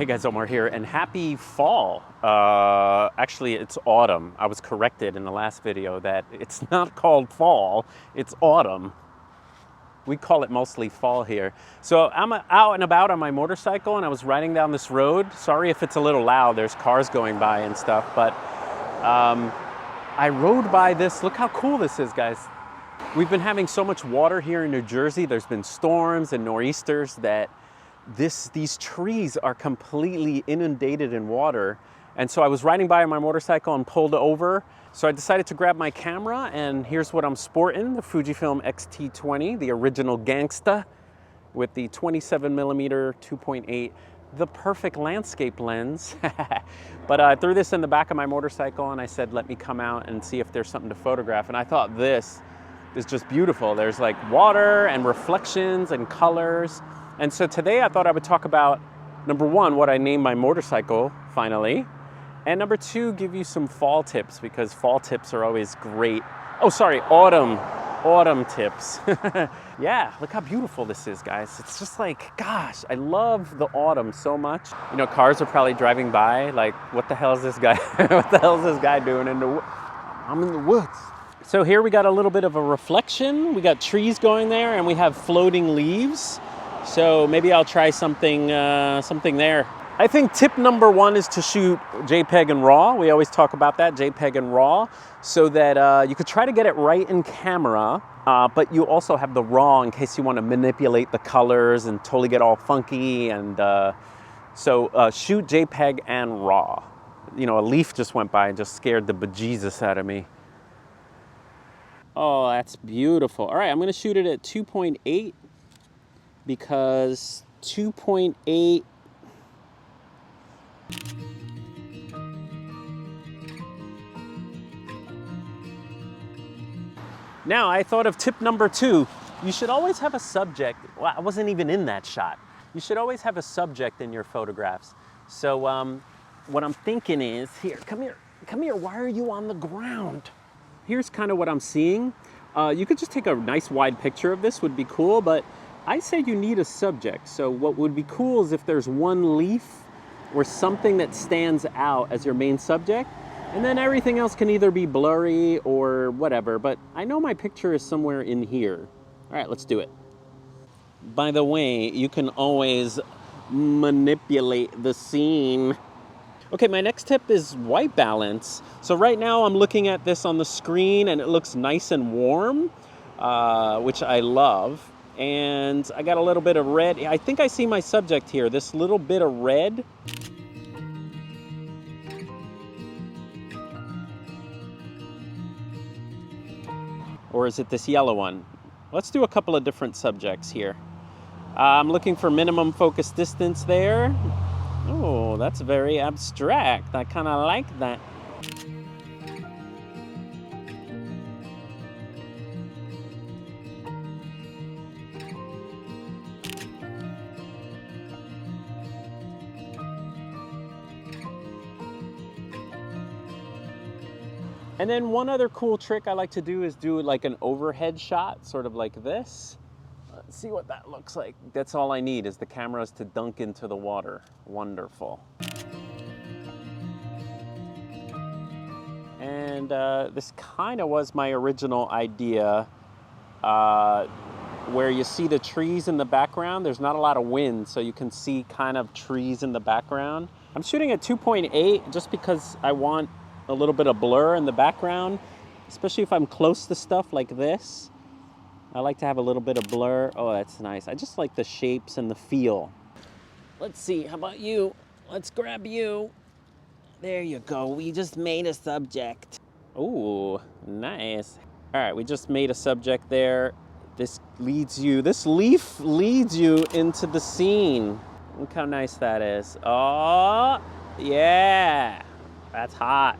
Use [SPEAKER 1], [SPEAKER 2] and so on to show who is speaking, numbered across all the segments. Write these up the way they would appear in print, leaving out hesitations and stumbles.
[SPEAKER 1] Hey guys, Omar here, and happy fall. Actually, it's autumn. I was corrected in the last video that it's not called fall, it's autumn. We call it mostly fall here. So I'm out and about on my motorcycle and I was riding down this road. Sorry if it's a little loud, there's cars going by and stuff, but I rode by this. Look how cool this is, guys. We've been having so much water here in New Jersey. There's been storms and nor'easters that these trees are completely inundated in water. And so I was riding by on my motorcycle and pulled over. So I decided to grab my camera, and here's what I'm sporting: the Fujifilm XT20, the original gangsta, with the 27mm 2.8, the perfect landscape lens. But I threw this in the back of my motorcycle and I said, let me come out and see if there's something to photograph. And I thought this is just beautiful. There's like water and reflections and colors. And so today I thought I would talk about, number one, what I named my motorcycle, finally. And number two, give you some fall tips, because fall tips are always great. Oh, sorry, autumn tips. Yeah, look how beautiful this is, guys. It's just like, gosh, I love the autumn so much. You know, cars are probably driving by like, what the hell is this guy, what the hell is this guy doing in the woods? I'm in the woods. So here we got a little bit of a reflection. We got trees going there and we have floating leaves. So maybe I'll try something there. I think tip number one is to shoot JPEG and RAW. We always talk about that, JPEG and RAW, so that you could try to get it right in camera, but you also have the RAW in case you want to manipulate the colors and totally get all funky. And so shoot JPEG and RAW. You know, a leaf just went by and just scared the bejesus out of me. Oh, that's beautiful. All right, I'm going to shoot it at 2.8 because 2.8 Now, I thought of tip number two. You should always have a subject. Well, I wasn't even in that shot. You should always have a subject in your photographs. So what I'm thinking is, here, come here, why are you on the ground? Here's kind of what I'm seeing. You could just take a nice wide picture of this, would be cool, but I say you need a subject. So what would be cool is if there's one leaf or something that stands out as your main subject, and then everything else can either be blurry or whatever, but I know my picture is somewhere in here. All right, let's do it. By the way, you can always manipulate the scene. Okay, my next tip is white balance. So right now I'm looking at this on the screen and it looks nice and warm, which I love. And I got a little bit of red. I think I see my subject here, this little bit of red. Or is it this yellow one? Let's do a couple of different subjects here. I'm looking for minimum focus distance there. Oh, that's very abstract. I kind of like that. And then one other cool trick I like to do is do like an overhead shot, sort of like this. Let's see what that looks like. That's all I need, is the cameras to dunk into the water. Wonderful. And this kind of was my original idea, where you see the trees in the background. There's not a lot of wind, so you can see kind of trees in the background. I'm shooting at 2.8 just because I want a little bit of blur in the background, especially if I'm close to stuff like this. I like to have a little bit of blur. Oh, that's nice. I just like the shapes and the feel. Let's see, how about you? Let's grab you. There you go, we just made a subject. Ooh, nice. All right, we just made a subject there. This leaf leads you into the scene. Look how nice that is. Oh, yeah, that's hot.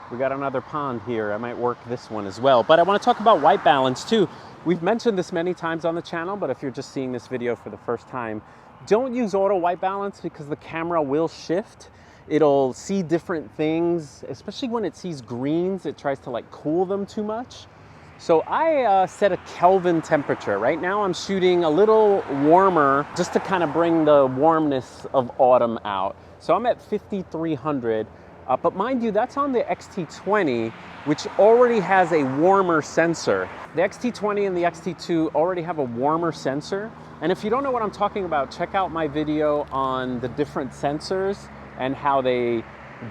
[SPEAKER 1] We got another pond here. I might work this one as well. But I want to talk about white balance too. We've mentioned this many times on the channel, but if you're just seeing this video for the first time, don't use auto white balance because the camera will shift. It'll see different things, especially when it sees greens, it tries to like cool them too much. So I set a Kelvin temperature. Right now I'm shooting a little warmer just to kind of bring the warmness of autumn out. So I'm at 5300, but mind you, that's on the XT20, which already has a warmer sensor. The XT20 and the XT2 already have a warmer sensor. And if you don't know what I'm talking about, check out my video on the different sensors and how they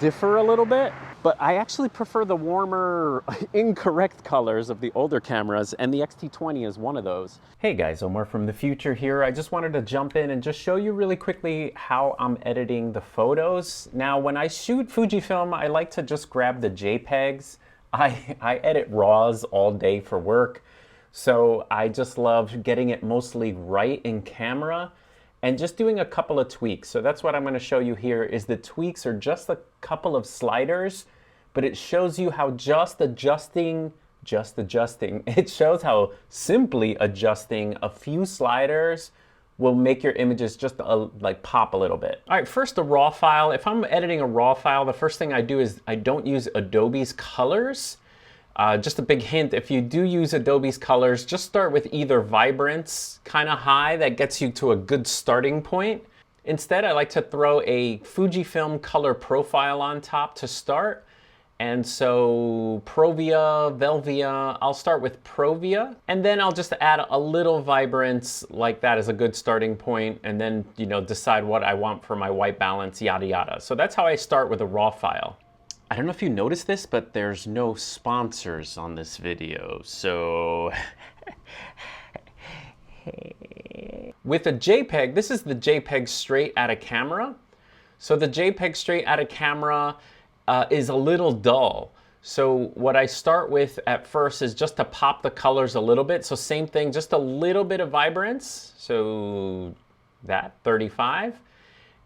[SPEAKER 1] differ a little bit. But I actually prefer the warmer, incorrect colors of the older cameras, and the XT20 is one of those. Hey guys, Omar from the future here. I just wanted to jump in and just show you really quickly how I'm editing the photos. Now, when I shoot Fujifilm, I like to just grab the JPEGs. I edit RAWs all day for work, so I just love getting it mostly right in camera and just doing a couple of tweaks. So that's what I'm gonna show you here. Is the tweaks are just a couple of sliders, but it shows you how just adjusting, it shows how simply adjusting a few sliders will make your images just like pop a little bit. All right, first a RAW file. If I'm editing a RAW file, the first thing I do is I don't use Adobe's colors. Just a big hint, if you do use Adobe's colors, just start with either vibrance, kind of high, that gets you to a good starting point. Instead, I like to throw a Fujifilm color profile on top to start. And so Provia, Velvia, I'll start with Provia, and then I'll just add a little vibrance like that as a good starting point, and then, you know, decide what I want for my white balance, yada yada. So that's how I start with a RAW file. I don't know if you noticed this, but there's no sponsors on this video, so... With a JPEG, this is the JPEG straight out of camera. So the JPEG straight out of camera is a little dull. So what I start with at first is just to pop the colors a little bit. So same thing, just a little bit of vibrance. So that, 35.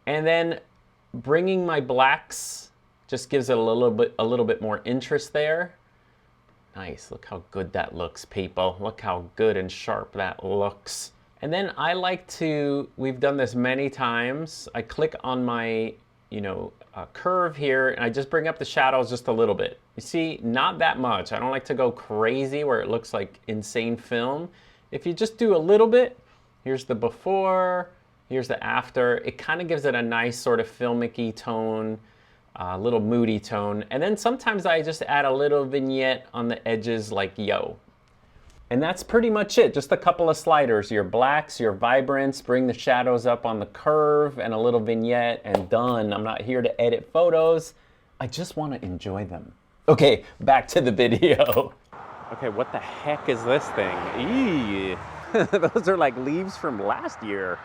[SPEAKER 1] And then bringing my blacks just gives it a little bit more interest there. Nice, look how good that looks, people. Look how good and sharp that looks. And then I like to, we've done this many times, I click on my, curve here, and I just bring up the shadows just a little bit. You see, not that much. I don't like to go crazy where it looks like insane film. If you just do a little bit, here's the before, here's the after, it kind of gives it a nice sort of filmic-y tone, a little moody tone. And then sometimes I just add a little vignette on the edges like yo. And that's pretty much it, just a couple of sliders. Your blacks, your vibrance, bring the shadows up on the curve, and a little vignette, and done. I'm not here to edit photos. I just want to enjoy them. Okay, back to the video. Okay, what the heck is this thing? Eee. Those are like leaves from last year.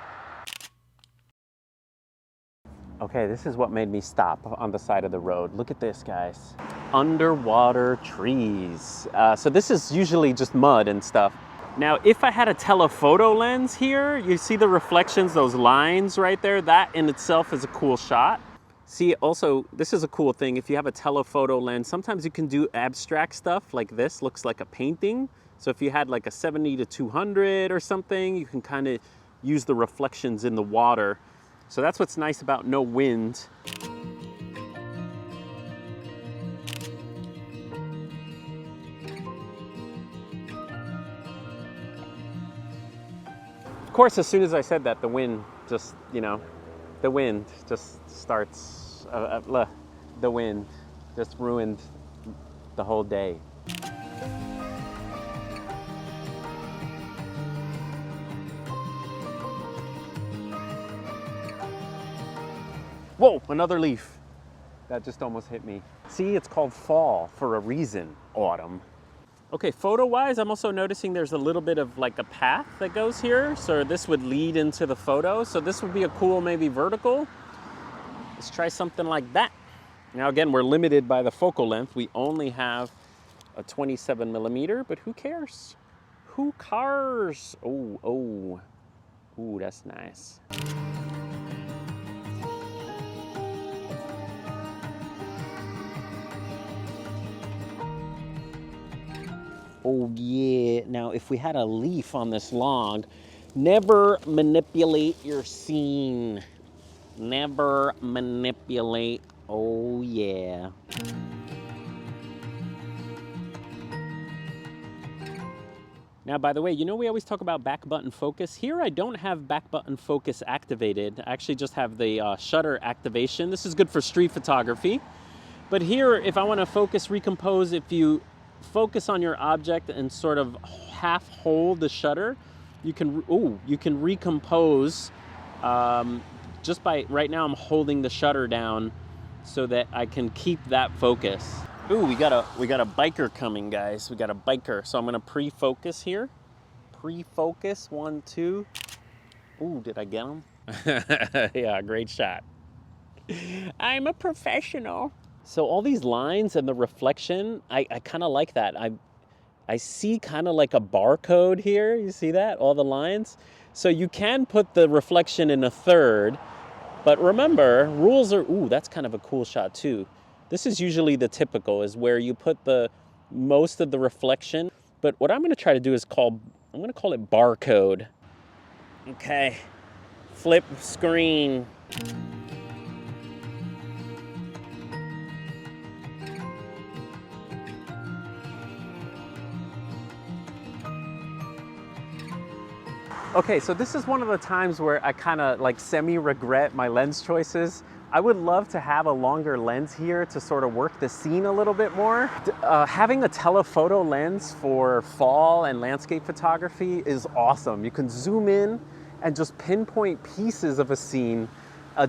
[SPEAKER 1] Okay, this is what made me stop on the side of the road. Look at this, guys. Underwater trees. So this is usually just mud and stuff. Now, if I had a telephoto lens here, you see the reflections, those lines right there, that in itself is a cool shot. See, also, this is a cool thing. If you have a telephoto lens, sometimes you can do abstract stuff like this, looks like a painting. So if you had like a 70 to 200 or something, you can kind of use the reflections in the water. So that's what's nice about no wind. Of course, as soon as I said that, the wind just, the wind just starts, the wind just ruined the whole day. Whoa, another leaf. That just almost hit me. See, it's called fall for a reason, autumn. Okay, photo-wise, I'm also noticing there's a little bit of like a path that goes here. So this would lead into the photo. So this would be a cool, maybe vertical. Let's try something like that. Now again, we're limited by the focal length. We only have a 27 millimeter, but who cares? Who cares? Oh, that's nice. Oh yeah, now if we had a leaf on this log, never manipulate your scene. Never manipulate, oh yeah. Now, by the way, you know we always talk about back button focus. Here I don't have back button focus activated. I actually just have the shutter activation. This is good for street photography. But here, if I want to focus recompose, if you focus on your object and sort of half hold the shutter, you can recompose just by, right now I'm holding the shutter down so that I can keep that focus. Ooh, we got a biker coming, guys. We got a biker. So I'm gonna pre-focus here. Pre-focus, 1, 2. Ooh, did I get him? Yeah, great shot. I'm a professional. So all these lines and the reflection, I kind of like that. I see kind of like a barcode here. You see that? All the lines. So you can put the reflection in a third, but remember, rules are, ooh, that's kind of a cool shot too. This is usually the typical, is where you put the most of the reflection. But what I'm gonna try to do is I'm gonna call it barcode. Okay, flip screen. Okay, so this is one of the times where I kind of like semi-regret my lens choices. I would love to have a longer lens here to sort of work the scene a little bit more. Having a telephoto lens for fall and landscape photography is awesome. You can zoom in and just pinpoint pieces of a scene,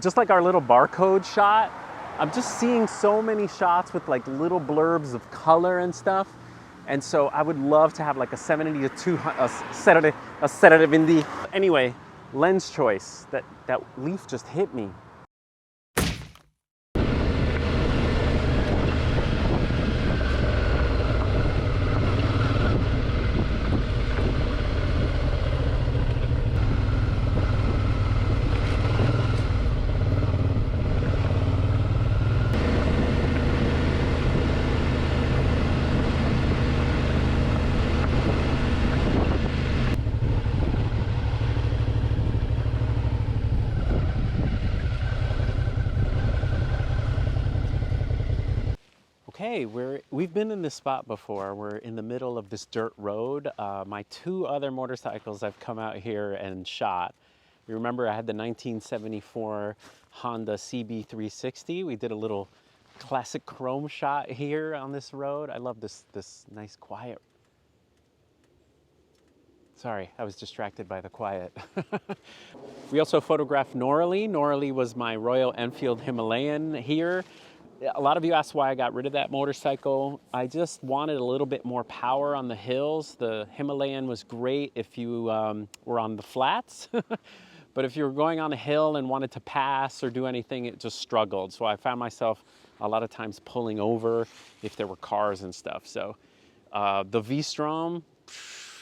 [SPEAKER 1] just like our little barcode shot. I'm just seeing so many shots with like little blurbs of color and stuff. And so I would love to have like a 70 to 200, a sedative in the, anyway, lens choice. That leaf just hit me. Okay, we've been in this spot before. We're in the middle of this dirt road. My 2 other motorcycles I've come out here and shot. You remember I had the 1974 Honda CB360. We did a little classic chrome shot here on this road. I love this nice quiet. Sorry, I was distracted by the quiet. We also photographed Norley. Norley was my Royal Enfield Himalayan here. A lot of you asked why I got rid of that motorcycle. I just wanted a little bit more power on the hills. The Himalayan was great if you were on the flats, but if you were going on a hill and wanted to pass or do anything, it just struggled. So I found myself a lot of times pulling over if there were cars and stuff. So the V-strom,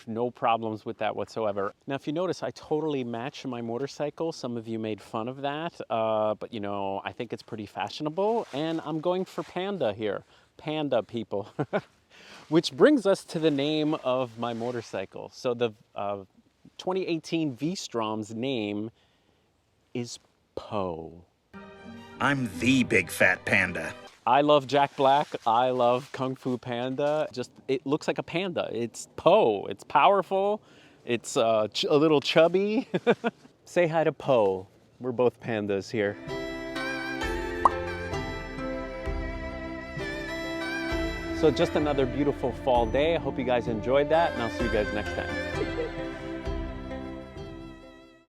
[SPEAKER 1] no problems with that whatsoever. Now, if you notice, I totally match my motorcycle. Some of you made fun of that, but you know, I think it's pretty fashionable, and I'm going for Panda here. Panda, people. Which brings us to the name of my motorcycle. So the 2018 V-strom's name is Po.
[SPEAKER 2] I'm the big fat panda.
[SPEAKER 1] I love Jack Black. I love Kung Fu Panda. Just, it looks like a panda. It's Po. It's powerful. It's a little chubby. Say hi to Po. We're both pandas here. So just another beautiful fall day. I hope you guys enjoyed that, and I'll see you guys next time.